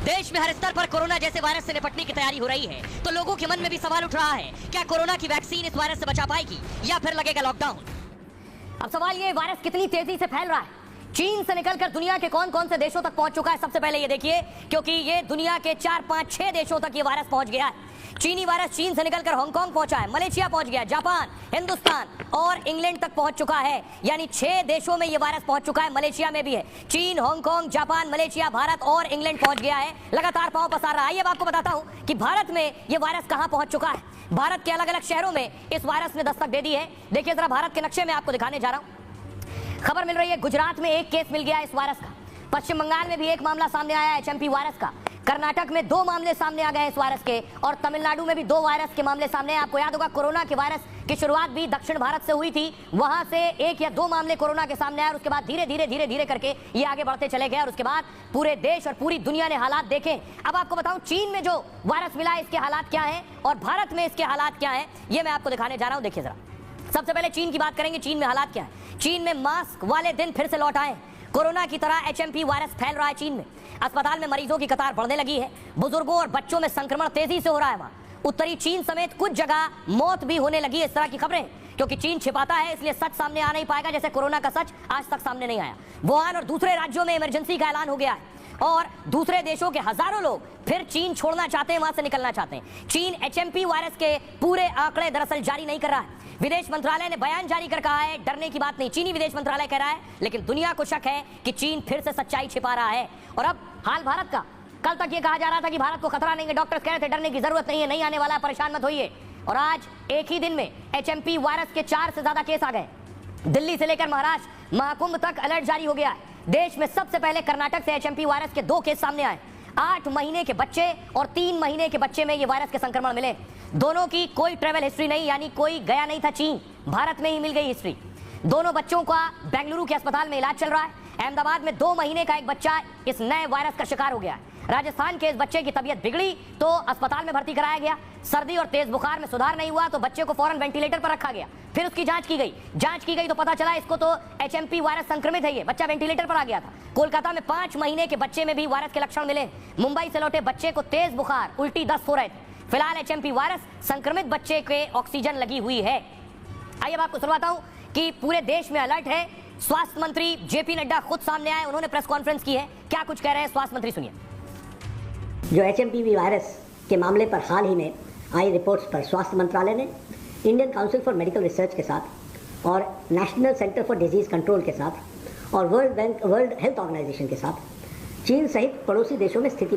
देश में हर स्तर पर कोरोना जैसे वायरस से निपटने की तैयारी हो रही है, तो लोगों के मन में भी सवाल उठ रहा है, क्या कोरोना की वैक्सीन इस वायरस से बचा पाएगी या फिर लगेगा लॉकडाउन। अब सवाल ये, वायरस कितनी तेजी से फैल रहा है, चीन से निकलकर दुनिया के कौन कौन से देशों तक पहुंच चुका है। सबसे पहले ये देखिए, क्योंकि ये दुनिया के 4, 5, 6 देशों तक ये वायरस पहुंच गया है। चीनी वायरस चीन से निकलकर हांगकांग पहुंचा है, मलेशिया पहुंच गया, जापान, हिंदुस्तान और इंग्लैंड तक पहुंच चुका है। यानी 6 देशों में ये वायरस पहुंच चुका है। मलेशिया में भी है। चीन, हांगकांग, जापान, मलेशिया, भारत और इंग्लैंड पहुंच गया है, लगातार पांव पसार रहा है। आइए अब आपको बताता हूं कि भारत में ये वायरस कहां पहुंच चुका है। भारत के अलग अलग शहरों में इस वायरस ने दस्तक दे दी है। देखिए जरा, भारत के नक्शे में आपको दिखाने जा रहा हूं। खबर मिल रही है, गुजरात में एक केस मिल गया है इस वायरस का। पश्चिम बंगाल में भी एक मामला सामने आया है एचएमपी वायरस का। कर्नाटक में 2 मामले सामने आ गए हैं इस वायरस के, और तमिलनाडु में भी 2 वायरस के मामले सामने हैं। आपको याद होगा, कोरोना के वायरस की शुरुआत भी दक्षिण भारत से हुई थी। वहां से 1 या 2 मामले कोरोना के सामने आए और उसके बाद धीरे धीरे करके ये आगे बढ़ते चले गए और उसके बाद पूरे देश और पूरी दुनिया ने हालात देखे। अब आपको बताऊं, चीन में जो वायरस मिला है इसके हालात क्या है और भारत में इसके हालात क्या है, ये मैं आपको दिखाने जा रहा हूं। देखिए जरा, सबसे पहले चीन की बात करेंगे। चीन में हालात क्या है। चीन में मास्क वाले दिन फिर से लौट आए। कोरोना की तरह एचएमपी वायरस फैल रहा है चीन में। अस्पताल में मरीजों की कतार बढ़ने लगी है। बुजुर्गों और बच्चों में संक्रमण तेजी से हो रहा है। वहां उत्तरी चीन समेत कुछ जगह मौत भी होने लगी है। इस तरह की खबरें, क्योंकि चीन छिपाता है इसलिए सच सामने आ नहीं पाएगा। जैसे कोरोना का सच आज तक सामने नहीं आया। वुहान और दूसरे राज्यों में इमरजेंसी का ऐलान हो गया है और दूसरे देशों के हजारों लोग फिर चीन छोड़ना चाहते हैं, वहां से निकलना चाहते हैं। चीन एचएमपी वायरस के पूरे आंकड़े दरअसल जारी नहीं कर रहा है। विदेश मंत्रालय ने बयान जारी कर कहा है, डरने की बात नहीं। चीनी विदेश मंत्रालय कह रहा है, लेकिन दुनिया को शक है कि चीन फिर से सच्चाई छिपा रहा है। और अब हाल भारत का, कल तक ये कहा जा रहा था कि भारत को खतरा नहीं है, डॉक्टर्स कह रहे थे डरने की जरूरत नहीं है, नहीं आने वाला है, परेशान मत होइए। और आज एक ही दिन में एचएमपी वायरस के 4 से ज्यादा केस आ गए। दिल्ली से लेकर महाराष्ट्र, महाकुंभ तक अलर्ट जारी हो गया है। देश में सबसे पहले कर्नाटक से एचएमपी वायरस के 2 केस सामने आए। 8 महीने के बच्चे और 3 महीने के बच्चे में ये वायरस के संक्रमण मिले। दोनों की कोई ट्रेवल हिस्ट्री नहीं, यानी कोई गया नहीं था चीन, भारत में ही मिल गई हिस्ट्री। दोनों बच्चों का बेंगलुरु के अस्पताल में इलाज चल रहा है। अहमदाबाद में 2 महीने का एक बच्चा इस नए वायरस का शिकार हो गया है। राजस्थान के इस बच्चे की तबीयत बिगड़ी तो अस्पताल में भर्ती कराया गया। सर्दी और तेज बुखार में सुधार नहीं हुआ तो बच्चे को फौरन वेंटिलेटर पर रखा गया। फिर उसकी जांच की गई तो पता चला इसको तो एचएमपी वायरस संक्रमित है। ये बच्चा वेंटिलेटर पर आ गया था। कोलकाता में 5 महीने के बच्चे में भी वायरस के लक्षण मिले। मुंबई से लौटे बच्चे को तेज बुखार, उल्टी, दस्त हो रहे थे। फिलहाल एचएमपी वायरस संक्रमित बच्चे के ऑक्सीजन लगी हुई है। आइए अब आपको सुनवाता हूं कि पूरे देश में अलर्ट है। स्वास्थ्य मंत्री जेपी नड्डा खुद सामने आए, उन्होंने प्रेस कॉन्फ्रेंस की है। क्या कुछ कह रहे हैं स्वास्थ्य मंत्री, सुनिए। जो एचएमपीवी वायरस के मामले पर हाल ही में आई रिपोर्ट्स पर स्वास्थ्य मंत्रालय ने Indian council for medical research के साथ और national centre for disease control के साथ और वर्ल्ड हेल्थ ऑर्गेनाइजेशन के साथ चीन सहित पड़ोसी देशों में स्थिति